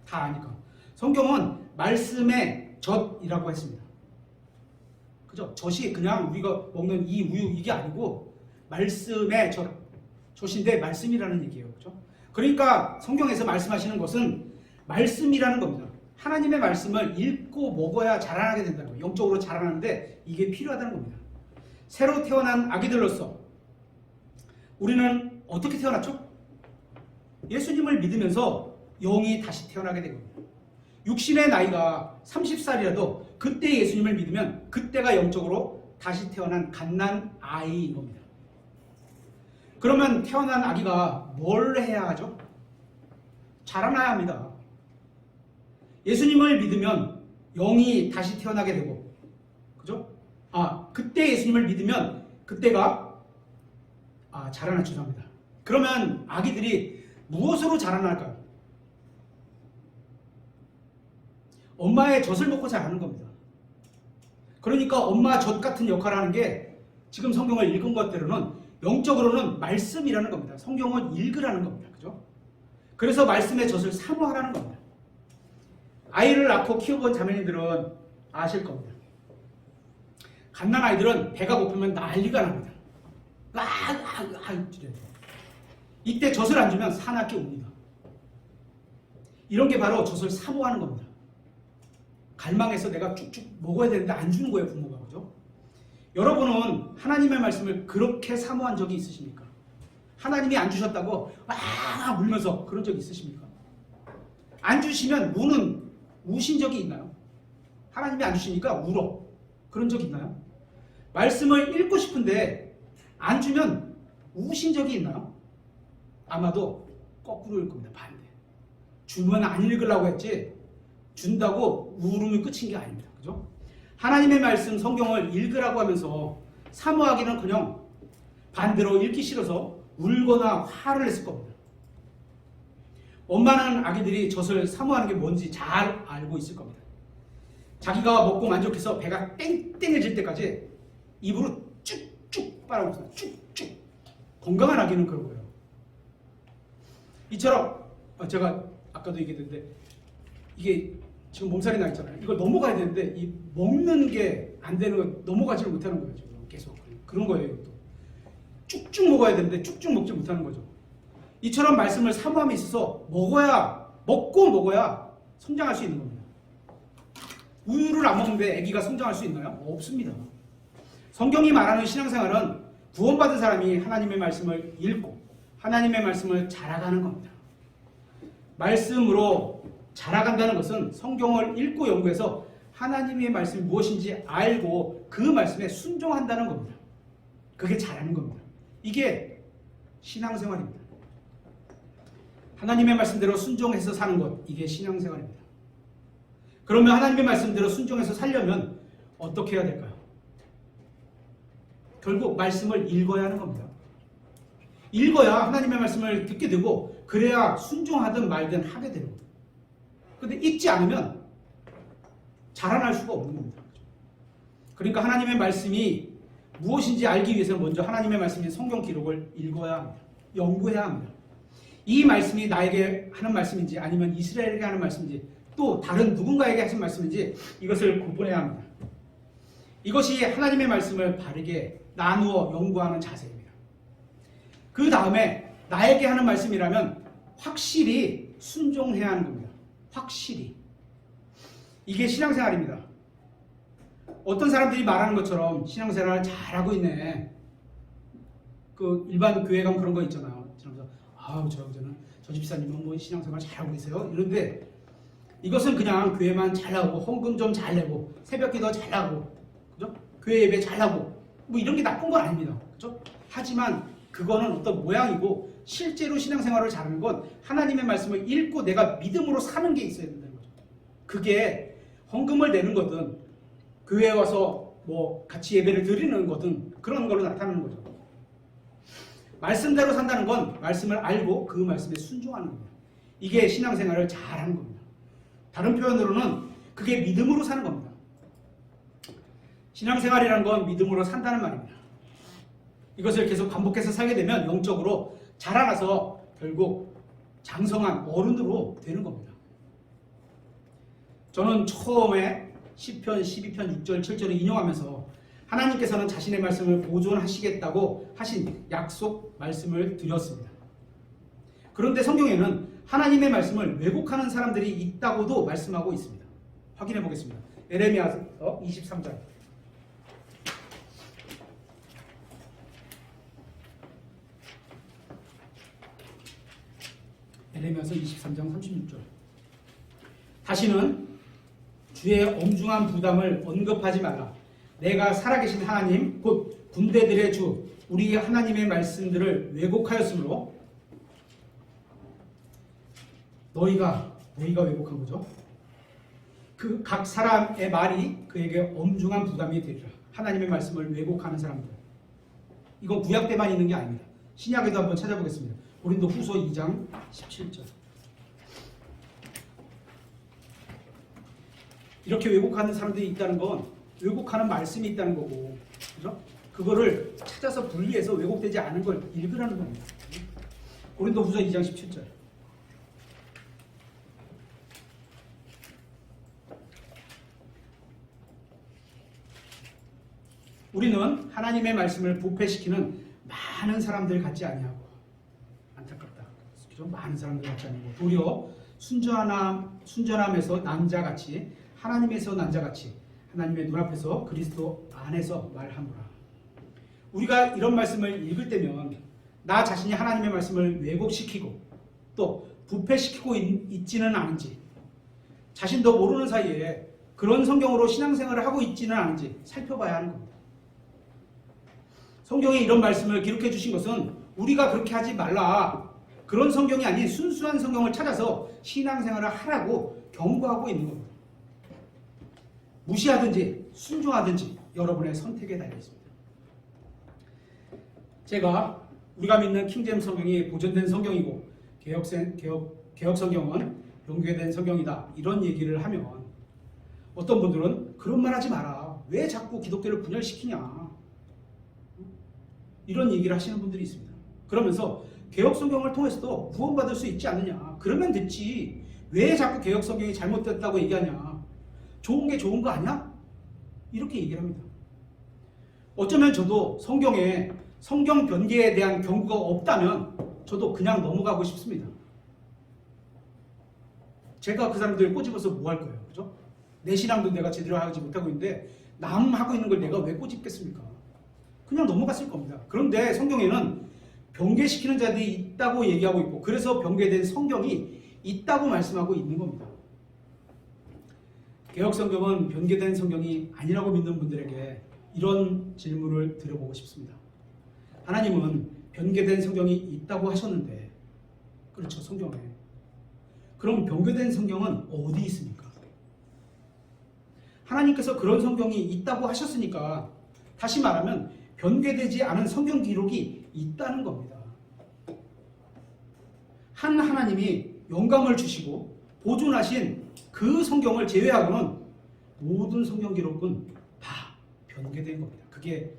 다 아니까. 성경은 말씀의 젖이라고 했습니다. 그죠? 젖이 그냥 우리가 먹는 이 우유 이게 아니고 말씀의 젖인데 말씀이라는 얘기예요. 그죠? 그러니까 성경에서 말씀하시는 것은 말씀이라는 겁니다. 하나님의 말씀을 읽고 먹어야 자라나게 된다는 거예요. 영적으로 자라나는데 이게 필요하다는 겁니다. 새로 태어난 아기들로서 우리는 어떻게 태어났죠? 예수님을 믿으면서 영이 다시 태어나게 된 겁니다. 육신의 나이가 30살이라도 그때 예수님을 믿으면 그때가 영적으로 다시 태어난 갓난 아이인 겁니다. 그러면 태어난 아기가 뭘 해야 하죠? 자라나야 합니다. 예수님을 믿으면 영이 다시 태어나게 되고, 그죠? 그때 예수님을 믿으면 그때가 자라날 죄송합니다. 그러면 아기들이 무엇으로 자라날까요? 엄마의 젖을 먹고 자라는 겁니다. 그러니까 엄마 젖 같은 역할을 하는 게 지금 성경을 읽은 것대로는 영적으로는 말씀이라는 겁니다. 성경은 읽으라는 겁니다. 그죠? 그래서 말씀의 젖을 사모하라는 겁니다. 아이를 낳고 키워본 자매님들은 아실 겁니다. 갓난 아이들은 배가 고프면 난리가 납니다. 이때 젖을 안 주면 사납게 웁니다. 이런 게 바로 젖을 사모하는 겁니다. 갈망해서 내가 쭉쭉 먹어야 되는데 안 주는 거예요, 부모가. 그죠? 여러분은 하나님의 말씀을 그렇게 사모한 적이 있으십니까? 하나님이 안 주셨다고 막 울면서 그런 적 있으십니까? 안 주시면 우신 적이 있나요? 하나님이 안 주시니까 울어. 그런 적 있나요? 말씀을 읽고 싶은데 안 주면 우신 적이 있나요? 아마도 거꾸로일 겁니다. 반대. 주면 안 읽으려고 했지 준다고 울음이 끝인 게 아닙니다. 그죠? 하나님의 말씀 성경을 읽으라고 하면서 사모하기는커녕 반대로 읽기 싫어서 울거나 화를 냈을 겁니다. 엄마는 아기들이 젖을 사모하는 게 뭔지 잘 알고 있을 겁니다. 자기가 먹고 만족해서 배가 땡땡해질 때까지 입으로 쭉쭉 빨아먹습니다. 쭉쭉. 건강한 아기는 그런 거예요. 이처럼 제가 아까도 얘기했는데 이게 지금 몸살이 나 있잖아요. 이걸 넘어가야 되는데 이 먹는 게 안 되는 거 넘어가지를 못하는 거예요. 지금 계속 그런 거예요. 이것도. 쭉쭉 먹어야 되는데 쭉쭉 먹지 못하는 거죠. 이처럼 말씀을 사모함에 있어서 먹고 먹어야 성장할 수 있는 겁니다. 우유를 안 먹는데 아기가 성장할 수 있나요? 없습니다. 성경이 말하는 신앙생활은 구원받은 사람이 하나님의 말씀을 읽고 하나님의 말씀을 자라가는 겁니다. 말씀으로 자라간다는 것은 성경을 읽고 연구해서 하나님의 말씀이 무엇인지 알고 그 말씀에 순종한다는 겁니다. 그게 자라는 겁니다. 이게 신앙생활입니다. 하나님의 말씀대로 순종해서 사는 것, 이게 신앙생활입니다. 그러면 하나님의 말씀대로 순종해서 살려면 어떻게 해야 될까요? 결국 말씀을 읽어야 하는 겁니다. 읽어야 하나님의 말씀을 듣게 되고 그래야 순종하든 말든 하게 되는 겁니다. 그런데 읽지 않으면 자라날 수가 없는 겁니다. 그러니까 하나님의 말씀이 무엇인지 알기 위해서는 먼저 하나님의 말씀인 성경 기록을 읽어야 합니다. 연구해야 합니다. 이 말씀이 나에게 하는 말씀인지 아니면 이스라엘에게 하는 말씀인지 또 다른 누군가에게 하신 말씀인지 이것을 구분해야 합니다. 이것이 하나님의 말씀을 바르게 나누어 연구하는 자세입니다. 그 다음에 나에게 하는 말씀이라면 확실히 순종해야 하는 겁니다. 확실히. 이게 신앙생활입니다. 어떤 사람들이 말하는 것처럼 신앙생활을 잘하고 있네. 그 일반 교회 가면 그런 거 있잖아요. 저는 저 집사님은 뭐 신앙생활 잘하고 계세요. 이런데 이것은 그냥 교회만 잘하고 헌금 좀 잘 내고 새벽기도 잘하고 그죠? 교회 예배 잘하고 뭐 이런 게 나쁜 건 아닙니다. 그죠? 하지만 그거는 어떤 모양이고 실제로 신앙생활을 잘하는 건 하나님의 말씀을 읽고 내가 믿음으로 사는 게 있어야 된다는 거죠. 그게 헌금을 내는 거든 교회에 와서 뭐 같이 예배를 드리는 거든 그런 걸로 나타나는 거죠. 말씀대로 산다는 건 말씀을 알고 그 말씀에 순종하는 겁니다. 이게 신앙생활을 잘하는 겁니다. 다른 표현으로는 그게 믿음으로 사는 겁니다. 신앙생활이라는 건 믿음으로 산다는 말입니다. 이것을 계속 반복해서 살게 되면 영적으로 자라나서 결국 장성한 어른으로 되는 겁니다. 저는 처음에 시편 12편 6절 7절을 인용하면서 하나님께서는 자신의 말씀을 보존하시겠다고 하신 약속 말씀을 드렸습니다. 그런데 성경에는 하나님의 말씀을 왜곡하는 사람들이 있다고도 말씀하고 있습니다. 확인해 보겠습니다. 에레미야서 23장. 에레미야서 23장 36절. 다시는 주의 엄중한 부담을 언급하지 말라. 내가 살아계신 하나님 곧 군대들의 주 우리 하나님의 말씀들을 왜곡하였으므로 너희가 왜곡한 거죠. 그 각 사람의 말이 그에게 엄중한 부담이 되리라. 하나님의 말씀을 왜곡하는 사람들. 이건 구약 때만 있는 게 아닙니다. 신약에도 한번 찾아보겠습니다. 고린도 후서 2장 17절. 이렇게 왜곡하는 사람들이 있다는 건 왜곡하는 말씀이 있다는 거고, 그죠? 그거를 찾아서 분리해서 왜곡되지 않은 걸 읽으라는 겁니다. 고린도 후서 2장 17절. 우리는 하나님의 말씀을 부패시키는 많은 사람들 같지 아니하고, 안타깝다. 그죠? 많은 사람들 같지 아니고 도리어 순전함에서 남자같이, 하나님에서 남자같이, 하나님의 눈앞에서 그리스도 안에서 말하노라. 우리가 이런 말씀을 읽을 때면 나 자신이 하나님의 말씀을 왜곡시키고 또 부패시키고 있지는 않은지, 자신도 모르는 사이에 그런 성경으로 신앙생활을 하고 있지는 않은지 살펴봐야 하는 겁니다. 성경에 이런 말씀을 기록해 주신 것은 우리가 그렇게 하지 말라, 그런 성경이 아닌 순수한 성경을 찾아서 신앙생활을 하라고 경고하고 있는 겁니다. 무시하든지 순종하든지 여러분의 선택에 달려 있습니다. 우리가 믿는 킹제임스 성경이 보존된 성경이고 개혁 성경은 변개된 성경이다, 이런 얘기를 하면 어떤 분들은 그런 말 하지 마라, 왜 자꾸 기독교를 분열시키냐, 이런 얘기를 하시는 분들이 있습니다. 그러면서 개혁 성경을 통해서도 구원받을 수 있지 않느냐, 그러면 됐지, 왜 자꾸 개혁 성경이 잘못됐다고 얘기하냐, 좋은 게 좋은 거 아니야? 이렇게 얘기를 합니다. 어쩌면 저도 성경에 성경 변개에 대한 경고가 없다면 저도 그냥 넘어가고 싶습니다. 제가 그 사람들 꼬집어서 뭐 할 거예요, 그죠? 내 신앙도 내가 제대로 하지 못하고 있는데 남 하고 있는 걸 내가 왜 꼬집겠습니까? 그냥 넘어갔을 겁니다. 그런데 성경에는 변개시키는 자들이 있다고 얘기하고 있고, 그래서 변개된 성경이 있다고 말씀하고 있는 겁니다. 개혁 성경은 변개된 성경이 아니라고 믿는 분들에게 이런 질문을 드려보고 싶습니다. 하나님은 변개된 성경이 있다고 하셨는데, 그렇죠, 성경에. 그럼 변개된 성경은 어디 있습니까? 하나님께서 그런 성경이 있다고 하셨으니까, 다시 말하면 변개되지 않은 성경 기록이 있다는 겁니다. 한 하나님이 영감을 주시고 보존하신 그 성경을 제외하고는 모든 성경 기록은 다 변개된 겁니다. 그게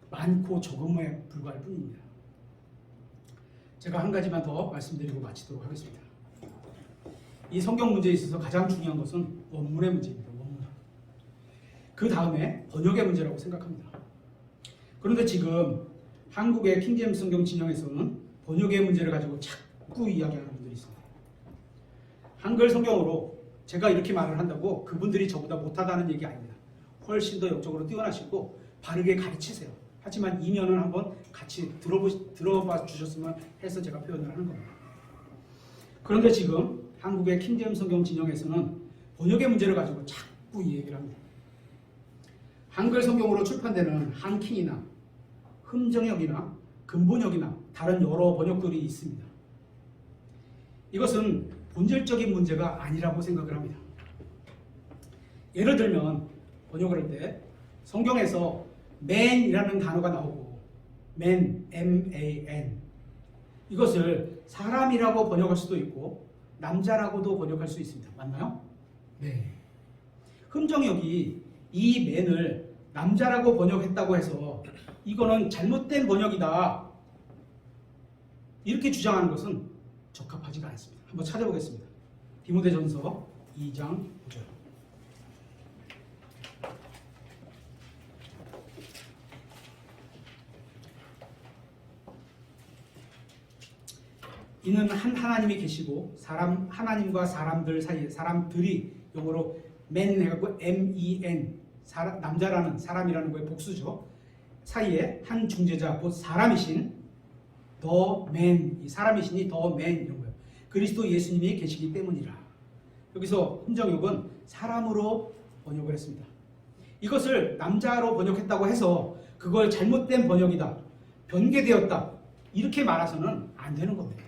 많고 적음에 불과할 뿐입니다. 제가 한 가지만 더 말씀드리고 마치도록 하겠습니다. 이 성경 문제에 있어서 가장 중요한 것은 원문의 문제입니다. 원문. 그 다음에 번역의 문제라고 생각합니다. 그런데 지금 한국의 킹제임스 성경 진영에서는 번역의 문제를 가지고 자꾸 이야기하는 분들이 있습니다. 한글 성경으로 제가 이렇게 말을 한다고 그분들이 저보다 못하다는 얘기 아닙니다. 훨씬 더 영적으로 뛰어나시고 바르게 가르치세요. 하지만 이면은 한번 같이 들어봐 주셨으면 해서 제가 표현을 하는 겁니다. 그런데 지금 한국의 킹제임스 성경 진영에서는 번역의 문제를 가지고 자꾸 이 얘기를 합니다. 한글 성경으로 출판되는 한킹이나 흠정역이나 근본역이나 다른 여러 번역들이 있습니다. 이것은 본질적인 문제가 아니라고 생각을 합니다. 예를 들면 번역을 할 때 성경에서 man이라는 단어가 나오고 man, M-A-N, 이것을 사람이라고 번역할 수도 있고 남자라고도 번역할 수 있습니다. 맞나요? 네. 흠정역이 이 man을 남자라고 번역했다고 해서 이거는 잘못된 번역이다, 이렇게 주장하는 것은 적합하지가 않습니다. 한번 찾아보겠습니다. 디모데전서 2장 5절. 이는 한 하나님이 계시고 하나님과 사람들 사이에, 사람들이 영어로 man 해갖고 M-E-N, 남자라는 사람이라는 거의 복수죠. 사이에 한 중재자, 곧 사람이신 the man, 이 사람이신이 the man 이런 거예요. 그리스도 예수님이 계시기 때문이라. 여기서 흠정역은 사람으로 번역을 했습니다. 이것을 남자로 번역했다고 해서 그걸 잘못된 번역이다, 변개되었다, 이렇게 말해서는 안 되는 겁니다.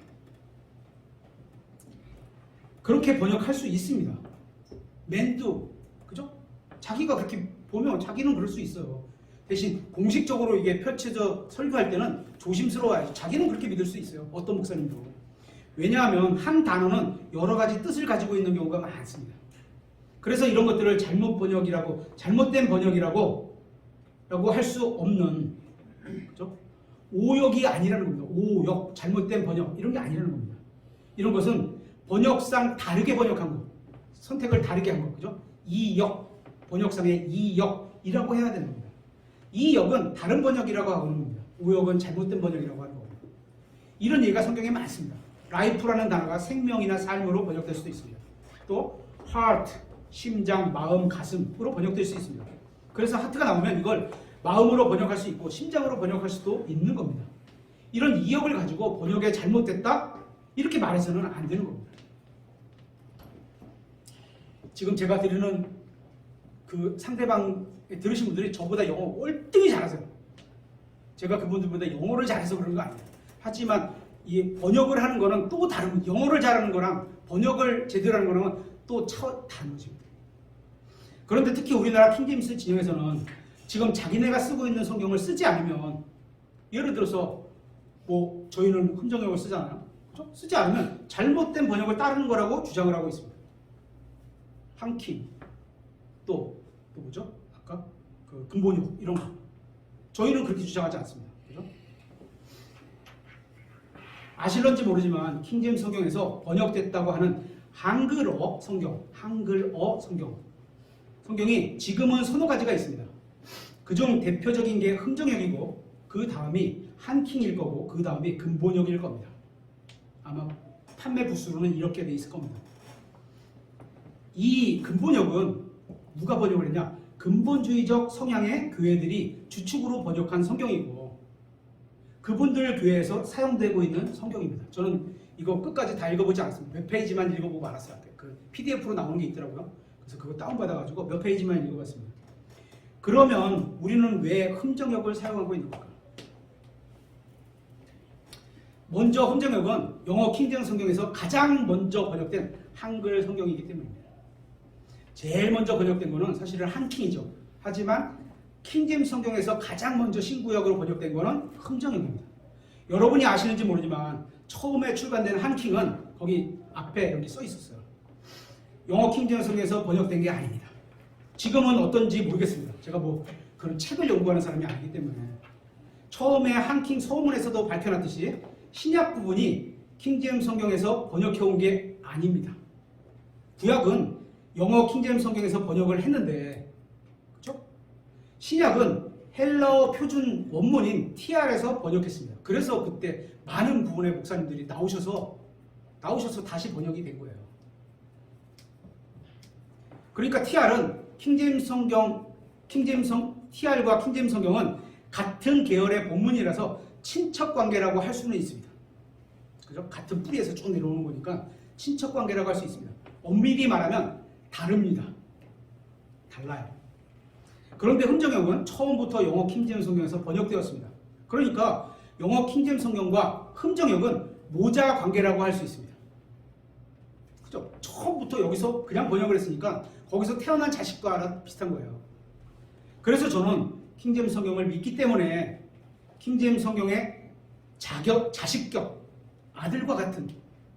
그렇게 번역할 수 있습니다. 맨도, 그죠? 자기가 그렇게 보면 자기는 그럴 수 있어요. 대신 공식적으로 이게 펼쳐져 설교할 때는 조심스러워야죠. 자기는 그렇게 믿을 수 있어요. 어떤 목사님도. 왜냐하면 한 단어는 여러 가지 뜻을 가지고 있는 경우가 많습니다. 그래서 이런 것들을 잘못 번역이라고, 잘못된 번역이라고 할 수 없는, 그죠? 오역이 아니라는 겁니다. 오역, 잘못된 번역, 이런 게 아니라는 겁니다. 이런 것은 번역상 다르게 번역한 것, 선택을 다르게 한 것, 그죠? 이역, 번역상의 이역이라고 해야 되는 겁니다. 이역은 다른 번역이라고 하는 겁니다. 오역은 잘못된 번역이라고 하는 겁니다. 이런 얘기가 성경에 많습니다. 라이프라는 단어가 생명이나 삶으로 번역될 수도 있습니다. 또 heart, 심장, 마음, 가슴으로 번역될 수 있습니다. 그래서 하트가 나오면 이걸 마음으로 번역할 수 있고 심장으로 번역할 수도 있는 겁니다. 이런 이역을 가지고 번역에 잘못됐다? 이렇게 말해서는 안 되는 겁니다. 지금 제가 드리는 그 상대방 들으신 분들이 저보다 영어 월등히 잘하세요. 제가 그분들보다 영어를 잘해서 그런 거 아니에요. 하지만 이 번역을 하는 거는 또 다른, 영어를 잘하는 거랑 번역을 제대로 하는 거랑은 또 다른 것입니다. 그런데 특히 우리나라 킹제임스 진영에서는 지금 자기네가 쓰고 있는 성경을 쓰지 않으면, 예를 들어서 뭐 저희는 흠정역을 쓰잖아요. 그렇죠? 쓰지 않으면 잘못된 번역을 따르는 거라고 주장을 하고 있습니다. 한킹, 또 뭐죠? 아까 그 근본역 이런 거. 저희는 그렇게 주장하지 않습니다. 그죠? 아실런지 모르지만 킹제임스 성경에서 번역됐다고 하는 한글어 성경이 지금은 서너 가지가 있습니다. 그중 대표적인 게 흠정역이고 그 다음이 한킹일 거고 그 다음이 근본역일 겁니다. 아마 판매 부수로는 이렇게 돼 있을 겁니다. 이 근본역은 누가 번역을 했냐? 근본주의적 성향의 교회들이 주축으로 번역한 성경이고 그분들 교회에서 사용되고 있는 성경입니다. 저는 이거 끝까지 다 읽어보지 않았습니다. 몇 페이지만 읽어보고 알았어요. 그 PDF로 나오는 게 있더라고요. 그래서 그거 다운받아가지고 몇 페이지만 읽어봤습니다. 그러면 우리는 왜 흠정역을 사용하고 있는 걸까? 먼저 흠정역은 영어 킹제임스 성경에서 가장 먼저 번역된 한글 성경이기 때문입니다. 제일 먼저 번역된 거는 사실은 한킹이죠. 하지만 킹제임스 성경에서 가장 먼저 신구역으로 번역된 거는 흠정역입니다. 여러분이 아시는지 모르지만 처음에 출간된 한킹은 거기 앞에 여기 써 있었어요. 영어 킹제임스 성경에서 번역된 게 아닙니다. 지금은 어떤지 모르겠습니다. 제가 뭐 그런 책을 연구하는 사람이 아니기 때문에. 처음에 한킹 서문에서도 밝혀놨듯이 신약 부분이 킹제임스 성경에서 번역해온 게 아닙니다. 구약은 영어 킹제임스 성경에서 번역을 했는데, 그렇죠? 신약은 헬라어 표준 원문인 TR에서 번역했습니다. 그래서 그때 많은 부분의 목사님들이 나오셔서 다시 번역이 된 거예요. 그러니까 TR은 TR과 킹제임스 성경은 같은 계열의 본문이라서 친척 관계라고 할 수는 있습니다. 그죠? 같은 뿌리에서 쭉 내려오는 거니까 친척 관계라고 할 수 있습니다. 엄밀히 말하면 다릅니다. 달라요. 그런데 흠정역은 처음부터 영어 킹제임스 성경에서 번역되었습니다. 그러니까 영어 킹제임스 성경과 흠정역은 모자 관계라고 할 수 있습니다. 그죠? 처음부터 여기서 그냥 번역을 했으니까 거기서 태어난 자식과 비슷한 거예요. 그래서 저는 킹제임스 성경을 믿기 때문에 킹제임스 성경의 자식격, 아들과 같은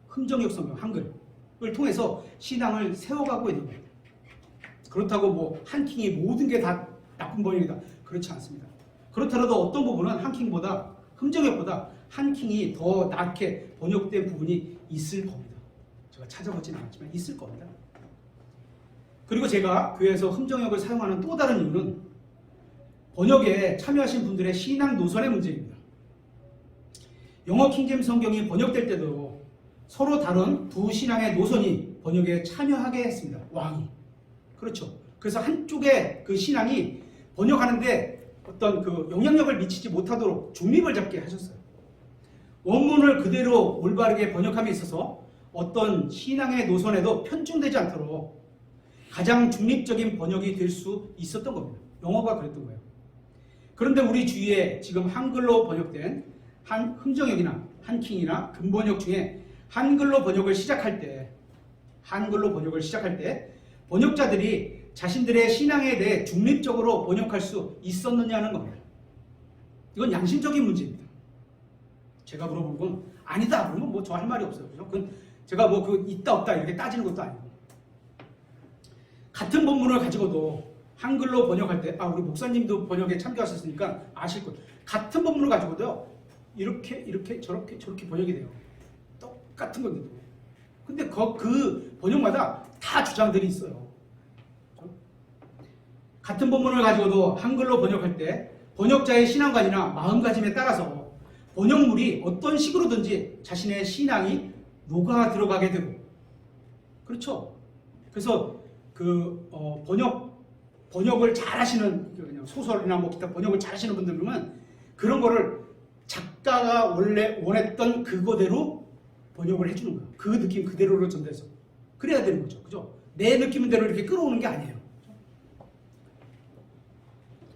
흠정역 성경, 한글을 통해서 신앙을 세워가고 있는 거예요. 그렇다고 뭐 한킹이 모든 게 다 나쁜 번역이다. 그렇지 않습니다. 그렇더라도 어떤 부분은 한킹보다, 흠정역보다 한킹이 더 낫게 번역된 부분이 있을 겁니다. 제가 찾아보지는 않았지만 있을 겁니다. 그리고 제가 교회에서 흠정역을 사용하는 또 다른 이유는 번역에 참여하신 분들의 신앙 노선의 문제입니다. 영어 킹제임스 성경이 번역될 때도 서로 다른 두 신앙의 노선이 번역에 참여하게 했습니다. 왕이. 그렇죠. 그래서 한쪽의 그 신앙이 번역하는데 어떤 그 영향력을 미치지 못하도록 중립을 잡게 하셨어요. 원문을 그대로 올바르게 번역함에 있어서 어떤 신앙의 노선에도 편중되지 않도록 가장 중립적인 번역이 될 수 있었던 겁니다. 영어가 그랬던 거예요. 그런데 우리 주위에 지금 한글로 번역된 흠정역이나 한킹이나 근본역 중에 한글로 번역을 시작할 때 번역자들이 자신들의 신앙에 대해 중립적으로 번역할 수 있었느냐는 겁니다. 이건 양심적인 문제입니다. 제가 물어본 건 아니다 그러면 뭐 저 할 말이 없어요. 그죠? 그건 제가 뭐 그 있다 없다 이렇게 따지는 것도 아니고, 같은 본문을 가지고도 한글로 번역할 때, 우리 목사님도 번역에 참여하셨으니까 아실 거예요. 같은 본문을 가지고도요, 이렇게 저렇게 번역이 돼요. 똑같은 건데도. 근데 그 번역마다 다 주장들이 있어요. 같은 본문을 가지고도 한글로 번역할 때 번역자의 신앙관이나 마음가짐에 따라서 번역물이 어떤 식으로든지 자신의 신앙이 녹아 들어가게 되고, 그렇죠? 그래서 번역을 잘 하시는, 그냥 소설이나 뭐 기타 번역을 잘 하시는 분들 보면 그런 거를 작가가 원래 원했던 그거대로 번역을 해주는 거예요. 그 느낌 그대로로 전달해서. 그래야 되는 거죠. 그죠? 내 느낌대로 이렇게 끌어오는 게 아니에요.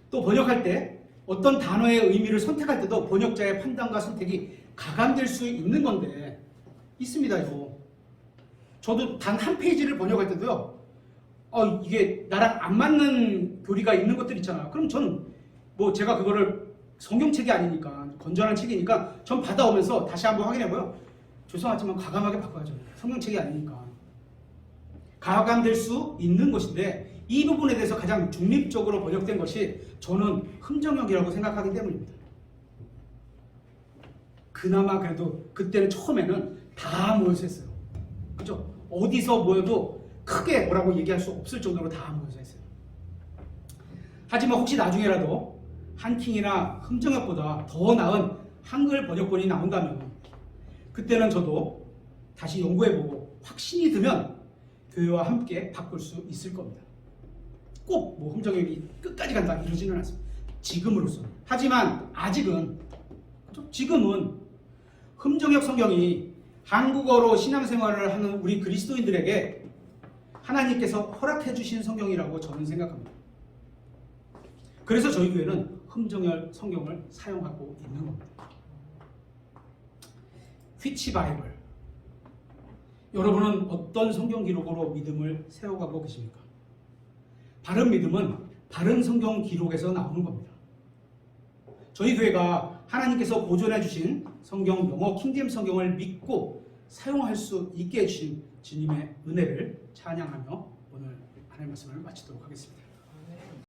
또 번역할 때 어떤 단어의 의미를 선택할 때도 번역자의 판단과 선택이 가감될 수 있는 건데, 있습니다, 이거. 저도 단 한 페이지를 번역할 때도요, 이게 나랑 안 맞는 교리가 있는 것들 있잖아요. 그럼 저는 뭐 제가 그거를 성경책이 아니니까, 건전한 책이니까 전 받아오면서 다시 한번 확인해보요. 죄송하지만 과감하게 바꿔야죠. 성경책이 아니니까. 가감될 수 있는 것인데, 이 부분에 대해서 가장 중립적으로 번역된 것이 저는 흠정역이라고 생각하기 때문입니다. 그나마 그래도 그때는 처음에는 다 모여서 했어요. 그죠? 어디서 모여도 크게 뭐라고 얘기할 수 없을 정도로 다 모여서 했어요. 하지만 혹시 나중에라도 한킹이나 흠정역보다 더 나은 한글 번역본이 나온다면, 그때는 저도 다시 연구해보고 확신이 들면 교회와 함께 바꿀 수 있을 겁니다. 꼭 뭐 흠정역이 끝까지 간다 이러지는 않습니다. 지금으로서는. 하지만 아직은, 지금은 흠정역 성경이 한국어로 신앙생활을 하는 우리 그리스도인들에게 하나님께서 허락해 주신 성경이라고 저는 생각합니다. 그래서 저희 교회는 흠정역 성경을 사용하고 있는 겁니다. 휘치 바이블. 여러분은 어떤 성경 기록으로 믿음을 세워가고 계십니까? 바른 믿음은 바른 성경 기록에서 나오는 겁니다. 저희 교회가 하나님께서 보존해 주신 성경, 영어 킹제임스 성경을 믿고 사용할 수 있게 해주신 주님의 은혜를 찬양하며 오늘 하나님의 말씀을 마치도록 하겠습니다.